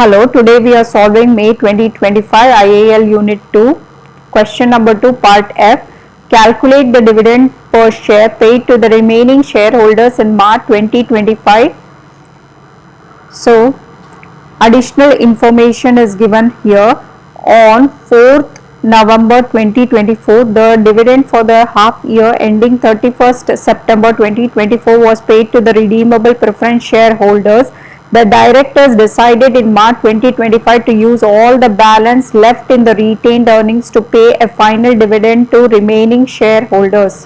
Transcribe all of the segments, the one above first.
Hello, today we are solving May 2025 IAL Unit 2, question number 2, part F. Calculate the dividend per share paid to the remaining shareholders in March 2025. So, additional information is given here. On 4th November 2024, the dividend for the half year ending 31st September 2024 was paid to the redeemable preference shareholders. The directors decided in March 2025 to use all the balance left in the retained earnings to pay a final dividend to remaining shareholders.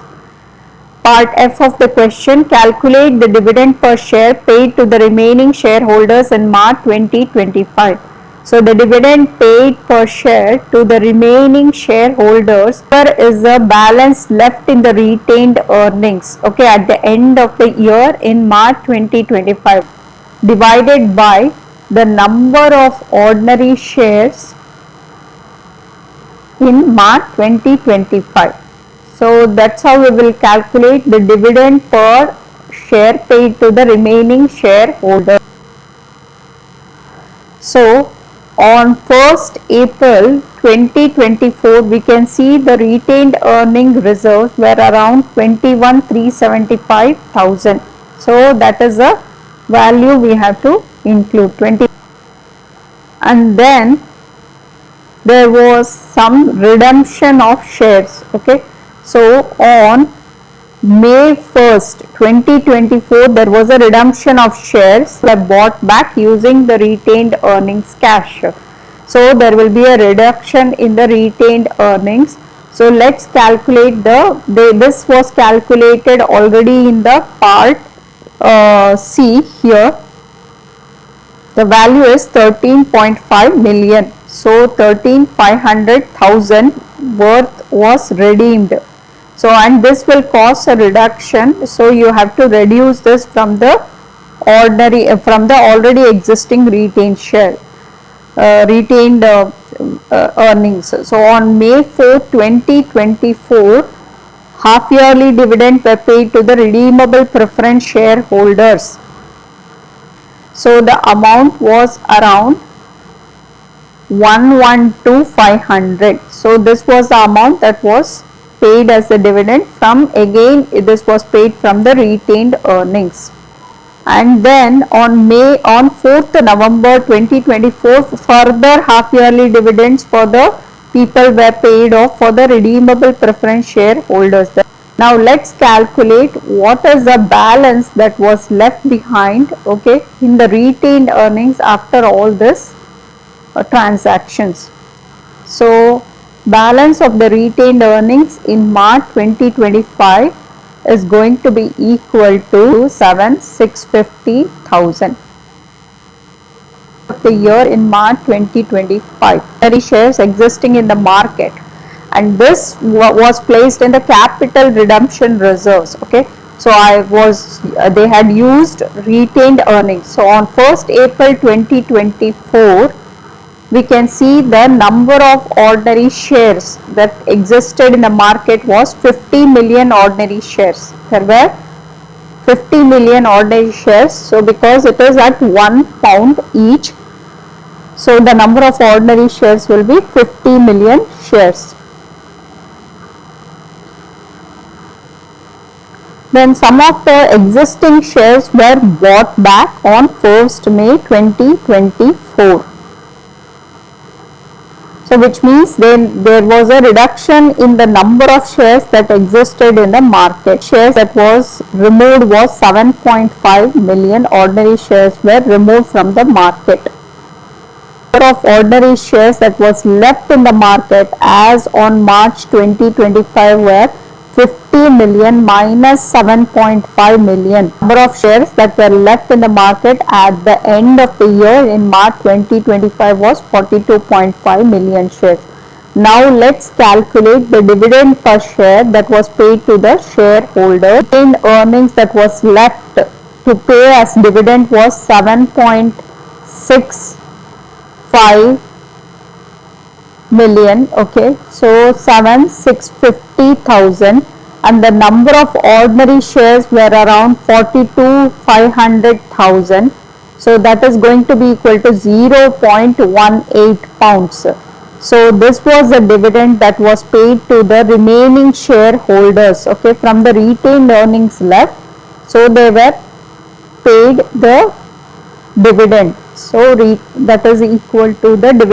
Part F of the question, calculate the dividend per share paid to the remaining shareholders in March 2025. So the dividend paid per share to the remaining shareholders is the balance left in the retained earnings, okay, at the end of the year in March 2025, divided by the number of ordinary shares in March 2025. So that's how we will calculate the dividend per share paid to the remaining shareholder. So on 1st April 2024, we can see the retained earning reserves were around 21,375,000. So that is the value we have to include, 20. And then there was some redemption of shares, okay. So on May 1st 2024, there was a redemption of shares that bought back using the retained earnings cash. So there will be a reduction in the retained earnings. So let's calculate this was calculated already in the part C here. The value is 13.5 million. So 13,500,000 worth was redeemed. So and this will cause a reduction. So you have to reduce this from the already existing retained share, earnings. So on May 4, 2024, half yearly dividend were paid to the redeemable preference shareholders. So the amount was around 112,500. So this was the amount that was paid as a dividend from, again this was paid from the retained earnings. And then on 4th November 2024, further half yearly dividends for the people were paid off for the redeemable preference shareholders. Now let's calculate what is the balance that was left behind, okay, in the retained earnings after all this transactions. So balance of the retained earnings in March 2025 is going to be equal to 7,650,000. The year in March 2025, ordinary shares existing in the market, and this was placed in the capital redemption reserves, okay. So they had used retained earnings. So on 1st April 2024, we can see the number of ordinary shares that existed in the market was 50 million ordinary shares. There were 50 million ordinary shares. So because it is at £1 each, so the number of ordinary shares will be 50 million shares. Then some of the existing shares were bought back on 1st May 2024. So which means then there was a reduction in the number of shares that existed in the market. Shares that was removed was 7.5 million ordinary shares were removed from the market. The number of ordinary shares that was left in the market as on March 2025 were 50 million minus 7.5 million. Number of shares that were left in the market at the end of the year in March 2025 was 42.5 million shares. Now let's calculate the dividend per share that was paid to the shareholder. Retained earnings that was left to pay as dividend was 7.65 million, okay. So 7,650,000, and the number of ordinary shares were around 42,500,000. So that is going to be equal to 0.18 pounds. So this was the dividend that was paid to the remaining shareholders, okay, from the retained earnings left. So they were paid the dividend. So that is equal to the dividend.